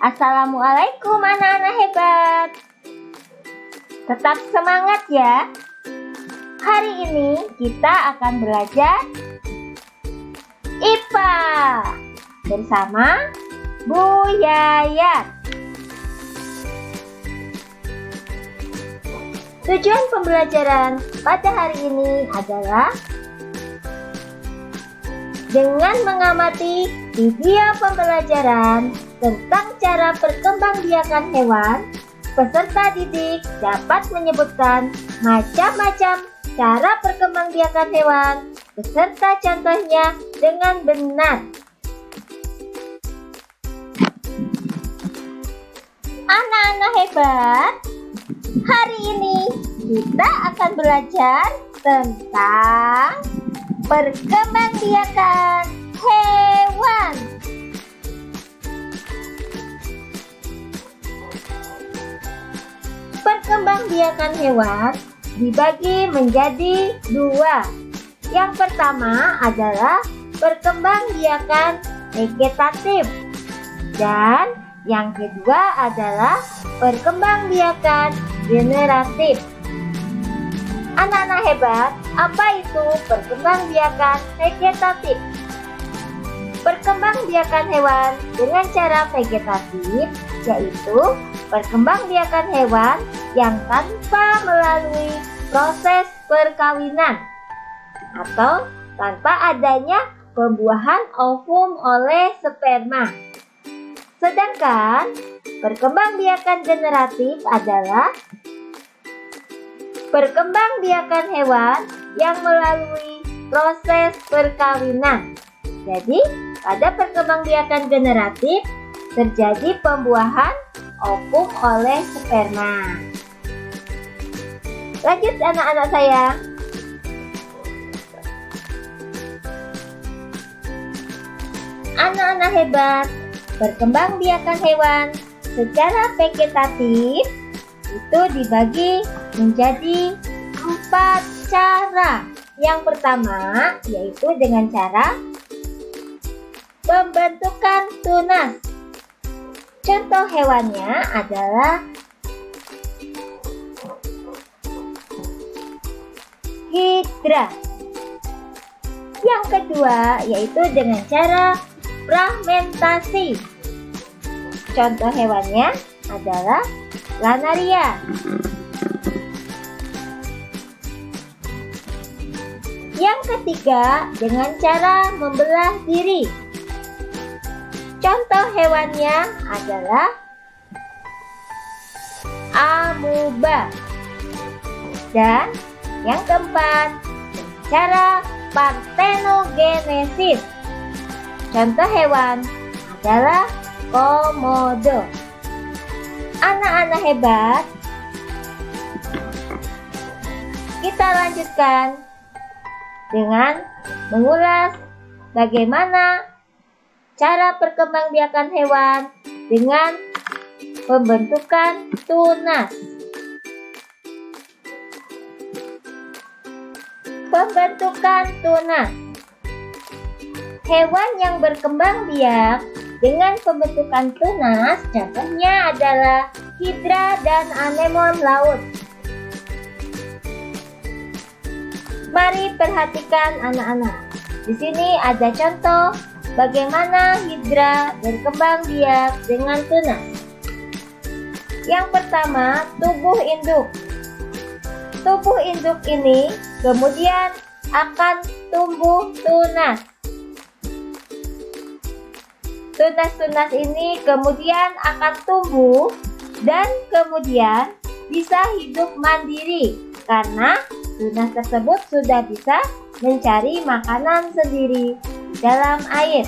Assalamualaikum anak-anak hebat. Tetap semangat ya. Hari ini kita akan belajar IPA bersama Bu Yayat. Tujuan pembelajaran pada hari ini adalah dengan mengamati video pembelajaran tentang cara perkembangbiakan hewan, peserta didik dapat menyebutkan macam-macam cara perkembangbiakan hewan beserta contohnya dengan benar. Anak-anak hebat, hari ini kita akan belajar tentang perkembangbiakan hewan. Perkembangbiakan hewan dibagi menjadi dua. Yang pertama adalah perkembangbiakan vegetatif dan yang kedua adalah perkembangbiakan generatif. Anak-anak hebat, apa itu perkembangbiakan vegetatif? Perkembangbiakan hewan dengan cara vegetatif yaitu perkembangbiakan hewan yang tanpa melalui proses perkawinan atau tanpa adanya pembuahan ovum oleh sperma. Sedangkan perkembangbiakan generatif adalah perkembangbiakan hewan yang melalui proses perkawinan. Jadi, pada perkembangbiakan generatif terjadi pembuahan ovum oleh sperma. Lanjut anak-anak saya. Anak-anak hebat, perkembangbiakan hewan secara vegetatif itu dibagi menjadi 4 cara. Yang pertama yaitu dengan cara pembentukan tunas. Contoh hewannya adalah hidra. Yang kedua yaitu dengan cara fragmentasi. Contoh hewannya adalah lanaria. Yang ketiga dengan cara membelah diri. Contoh hewannya adalah amuba. Dan yang keempat, cara partenogenesis. Contoh hewan adalah komodo. Anak-anak hebat, kita lanjutkan dengan mengulas bagaimana cara perkembangbiakan hewan dengan pembentukan tunas. Pembentukan tunas. Hewan yang berkembang biak dengan pembentukan tunas contohnya adalah hidra dan anemon laut. Mari perhatikan anak-anak. Di sini ada contoh bagaimana hidra berkembang biak dengan tunas. Yang pertama, tubuh induk. Tubuh induk ini kemudian akan tumbuh tunas. Tunas-tunas ini kemudian akan tumbuh dan kemudian bisa hidup mandiri karena tunas tersebut sudah bisa mencari makanan sendiri dalam air.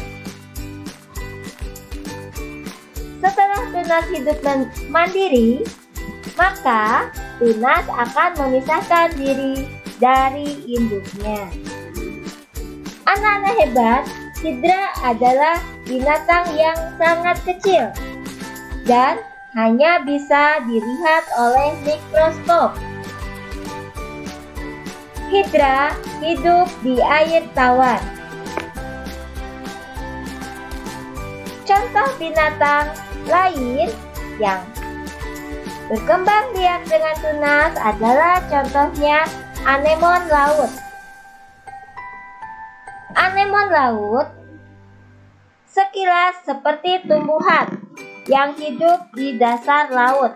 Setelah tunas hidup mandiri, maka tunas akan memisahkan diri dari induknya. Anak-anak hebat, hidra adalah binatang yang sangat kecil dan hanya bisa dilihat oleh mikroskop. Hidra hidup di air tawar. Contoh binatang lain yang berkembang biak dengan tunas adalah contohnya anemon laut. Anemon laut sekilas seperti tumbuhan yang hidup di dasar laut.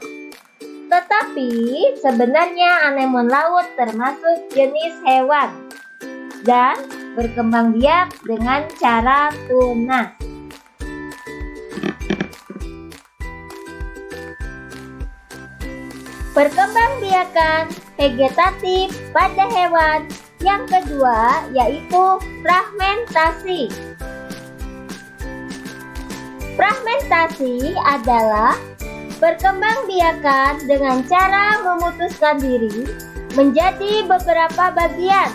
Tetapi sebenarnya anemon laut termasuk jenis hewan dan berkembang biak dengan cara tunas. Perkembangbiakan vegetatif pada hewan yang kedua yaitu fragmentasi. Fragmentasi adalah perkembangbiakan dengan cara memutuskan diri menjadi beberapa bagian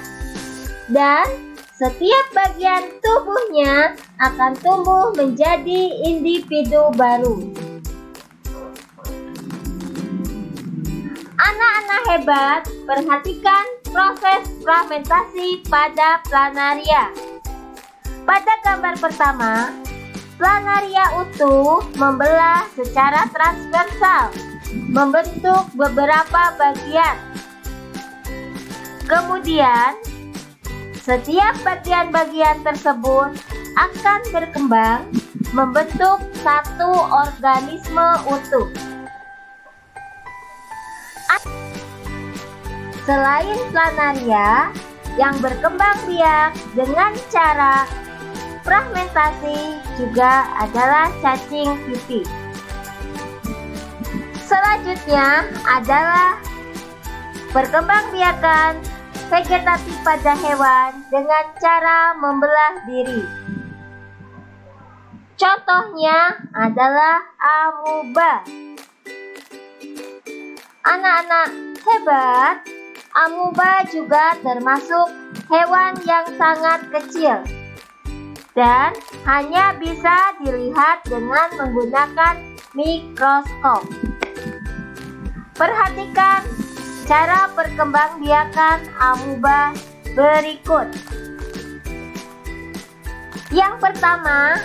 dan setiap bagian tubuhnya akan tumbuh menjadi individu baru. Anak-anak hebat, perhatikan proses fragmentasi pada planaria. Pada gambar pertama, planaria utuh membelah secara transversal, membentuk beberapa bagian. Kemudian, setiap bagian-bagian tersebut akan berkembang membentuk satu organisme utuh. Selain planaria yang berkembang biak dengan cara fragmentasi juga adalah cacing pipih. Selanjutnya adalah perkembangbiakan vegetatif pada hewan dengan cara membelah diri. Contohnya adalah amuba. Anak-anak hebat, amuba juga termasuk hewan yang sangat kecil dan hanya bisa dilihat dengan menggunakan mikroskop. Perhatikan cara perkembangbiakan amuba berikut. Yang pertama,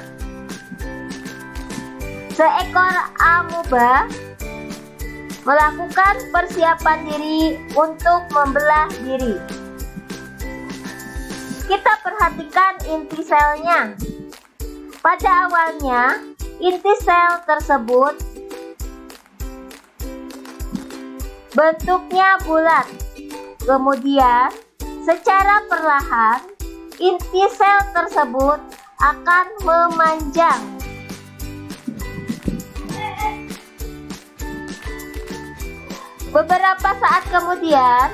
seekor amuba melakukan persiapan diri untuk membelah diri. Kita perhatikan inti selnya. Pada awalnya, inti sel tersebut bentuknya bulat. Kemudian, secara perlahan, inti sel tersebut akan memanjang. Beberapa saat kemudian,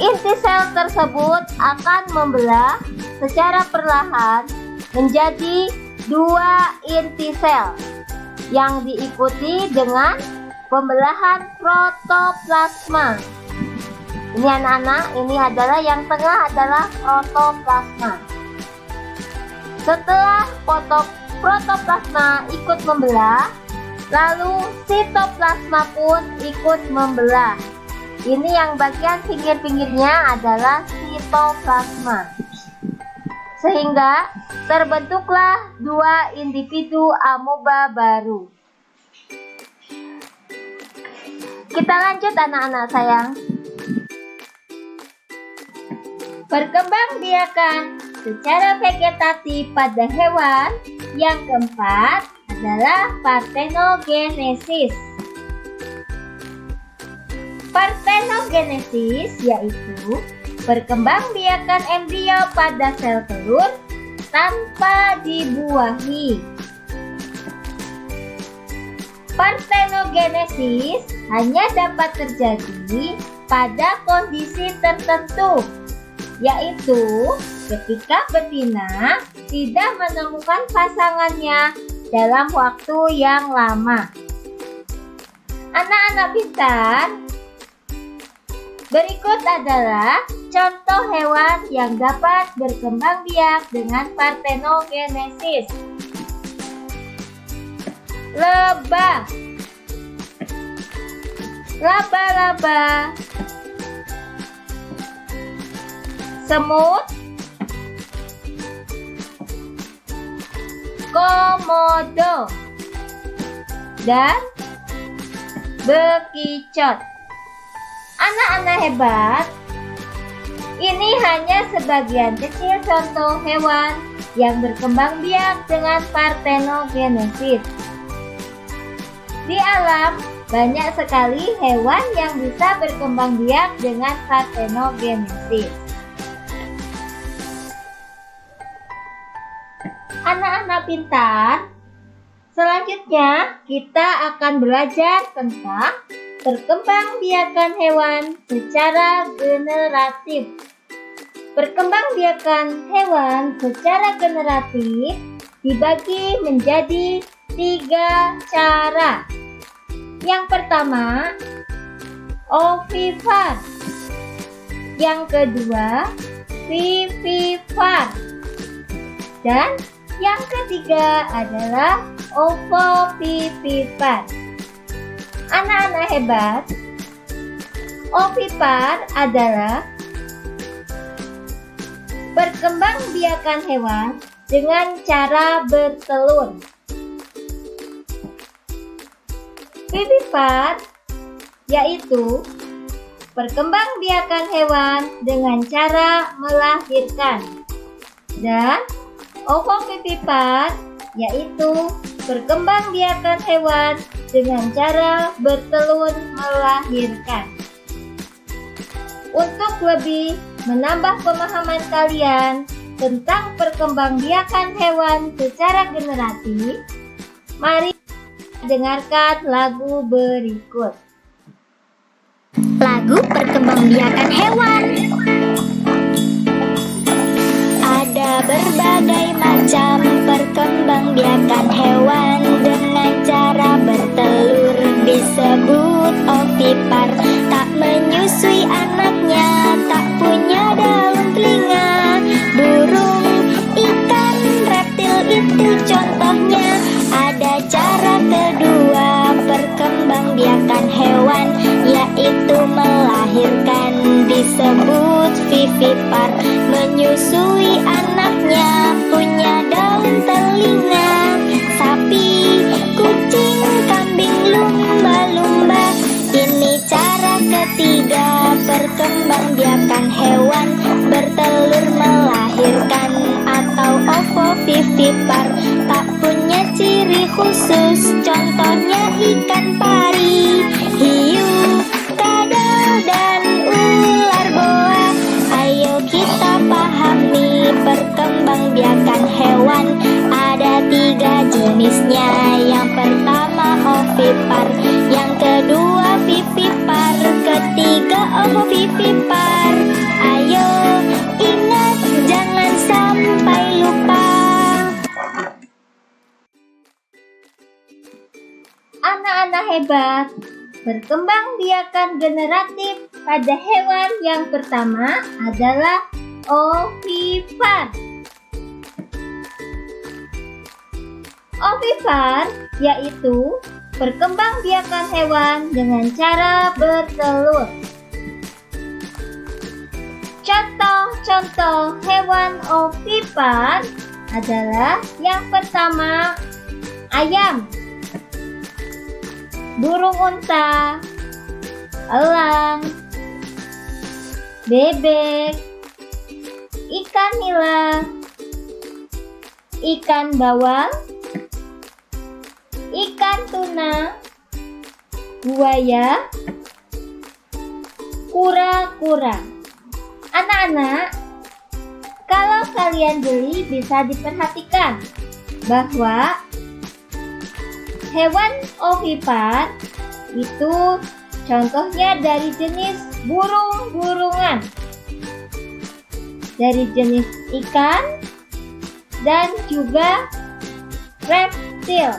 inti sel tersebut akan membelah secara perlahan menjadi dua inti sel yang diikuti dengan pembelahan protoplasma. Ini anak-anak, ini adalah yang tengah adalah protoplasma. Setelah protoplasma ikut membelah, lalu sitoplasma pun ikut membelah. Ini yang bagian pinggir-pinggirnya adalah sitoplasma. Sehingga terbentuklah dua individu amuba baru. Kita lanjut anak-anak sayang. Perkembangbiakan secara vegetatif pada hewan yang keempat adalah partenogenesis. Partenogenesis yaitu perkembangbiakan embrio pada sel telur tanpa dibuahi. Partenogenesis hanya dapat terjadi pada kondisi tertentu, yaitu ketika betina tidak menemukan pasangannya dalam waktu yang lama. Anak-anak pintar, berikut adalah contoh hewan yang dapat berkembang biak dengan partenogenesis. Lebah, laba-laba, semut, komodo. dan bekicot. Anak-anak hebat, ini hanya sebagian kecil contoh hewan yang berkembang biak dengan partenogenesis. Di alam, banyak sekali hewan yang bisa berkembang biak dengan partenogenesis. Anak-anak pintar, selanjutnya kita akan belajar tentang perkembangbiakan hewan secara generatif. Perkembangbiakan hewan secara generatif dibagi menjadi 3 cara. Yang pertama, ovipar. Yang kedua, vivipar. Dan yang ketiga adalah ovovivipar. Anak-anak hebat, ovipar adalah perkembangbiakan hewan dengan cara bertelur. Vivipar yaitu perkembangbiakan hewan dengan cara melahirkan. Dan ovovivipar yaitu perkembangbiakan hewan dengan cara bertelur melahirkan. Untuk lebih menambah pemahaman kalian tentang perkembangbiakan hewan secara generatif, mari dengarkan lagu berikut. Lagu perkembangbiakan hewan. Ada berbagai macam perkembangbiakan hewan dengan cara bertelur, disebut ovipar. Tak menyusui anaknya, tak punya daun telinga. Burung, ikan, reptil itu contohnya. Ada cara kedua perkembangbiakan hewan, yaitu melahirkan, disebut vivipar. Menyusui anaknya, punya daun telinga. Sapi, kucing, kambing, lumba-lumba. Ini cara ketiga perkembangbiakan hewan, bertelur melahirkan atau ovovivipar. Tak punya ciri khusus, contohnya ikan pari, hiu, kadal, dan ular boa. Ayo kita pahami perkembangbiakan hewan. Ada 3 jenisnya. Yang pertama ovipar, yang kedua vivipar, ketiga ovovivipar. Ayo ingat, jangan sampai lupa. Anak-anak hebat, perkembangbiakan generatif pada hewan yang pertama adalah ovipar. Ovipar yaitu perkembangbiakan hewan dengan cara bertelur. Contoh-contoh hewan ovipar adalah yang pertama ayam, burung unta, elang, bebek, ikan nila, ikan bawal, ikan tuna, buaya, kura-kura. Anak-anak, kalau kalian beli bisa diperhatikan bahwa hewan ovipar itu contohnya dari jenis burung-burungan, dari jenis ikan, dan juga reptil.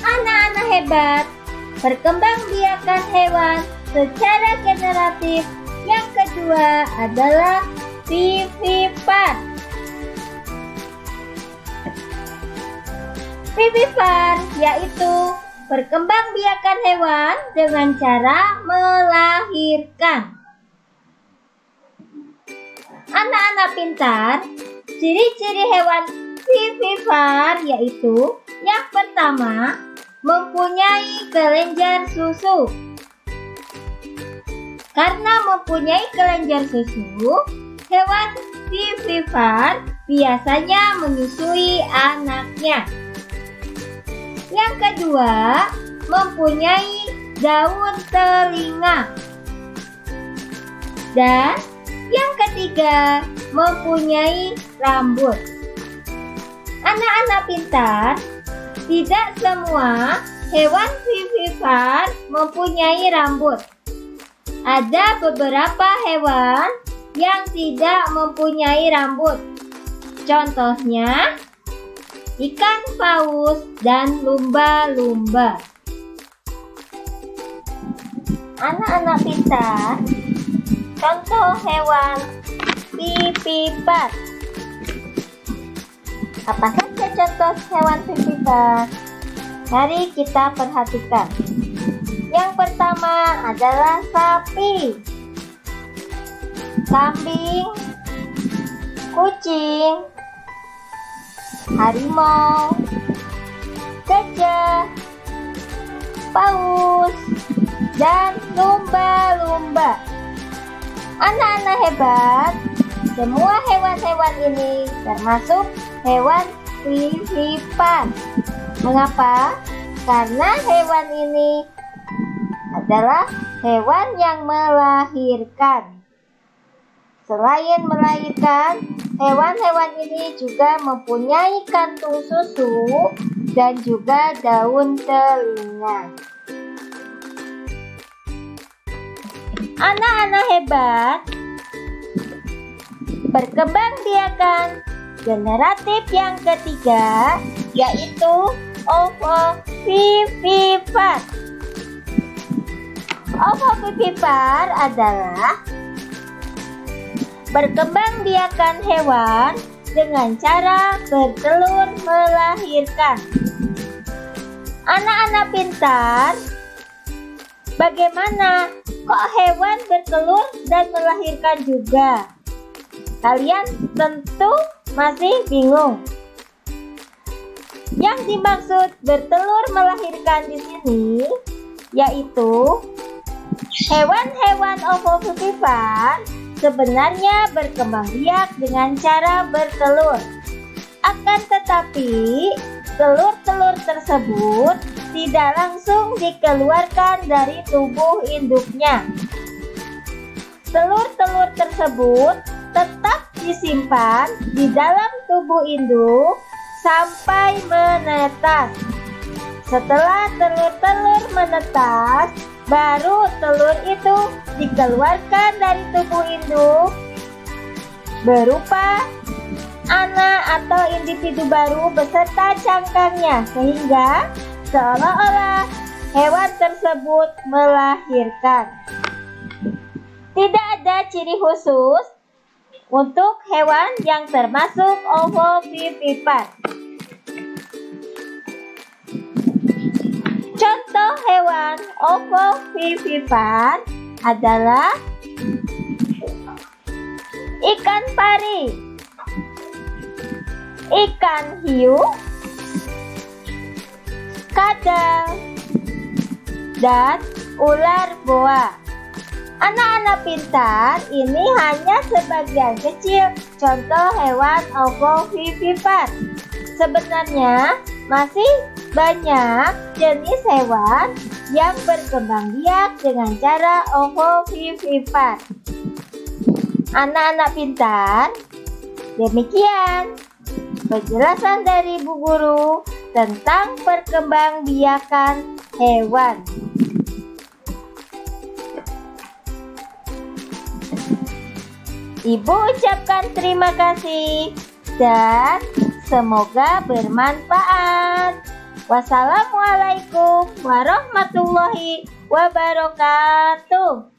Anak-anak hebat, perkembangbiakan hewan secara generatif yang kedua adalah vivipar. Vivipar yaitu perkembangbiakan hewan dengan cara melahirkan. Anak-anak pintar, Ciri-ciri hewan vivipar yaitu yang pertama, mempunyai kelenjar susu. Karena mempunyai kelenjar susu, hewan vivipar biasanya menyusui anaknya. Yang kedua, mempunyai daun telinga. Dan yang ketiga, mempunyai rambut. Anak-anak pintar, tidak semua hewan vivipar mempunyai rambut. Ada beberapa hewan yang tidak mempunyai rambut. Contohnya, ikan paus dan lumba-lumba. Anak-anak pintar, contoh hewan vivipar. Apa saja contoh hewan vivipar? Mari kita perhatikan. Yang pertama adalah sapi, kambing, kucing, harimau, gajah, paus, dan lumba-lumba. Anak-anak hebat, semua hewan-hewan ini termasuk hewan vivipar. Mengapa? Karena hewan ini adalah hewan yang melahirkan. Selain melahirkan, hewan-hewan ini juga mempunyai kantung susu dan juga daun telinga. Anak-anak hebat, perkembangbiakan generatif yang ketiga yaitu ovovivipar. Ovovivipar adalah perkembangbiakan hewan dengan cara bertelur melahirkan. Anak-anak pintar, bagaimana kok hewan bertelur dan melahirkan juga? Kalian tentu masih bingung. Yang dimaksud bertelur melahirkan di sini yaitu hewan-hewan ovovivipar sebenarnya berkembang biak dengan cara bertelur. Akan tetapi, telur-telur tersebut tidak langsung dikeluarkan dari tubuh induknya. Telur-telur tersebut tetap disimpan di dalam tubuh induk sampai menetas. Setelah telur-telur menetas, baru telur itu dikeluarkan dari tubuh induk berupa anak atau individu baru beserta cangkangnya, sehingga seolah-olah hewan tersebut melahirkan. Tidak ada ciri khusus untuk hewan yang termasuk ovovivipar. Contoh hewan ovovivipar adalah ikan pari, ikan hiu, kadal, dan ular boa. Anak-anak pintar, ini hanya sebagian kecil contoh hewan ovovivipar. Sebenarnya masih banyak jenis hewan yang berkembang biak dengan cara ovovivipar. Anak-anak pintar, demikian penjelasan dari Bu Guru tentang perkembangbiakan hewan. Ibu ucapkan terima kasih dan semoga bermanfaat. Wassalamualaikum warahmatullahi wabarakatuh.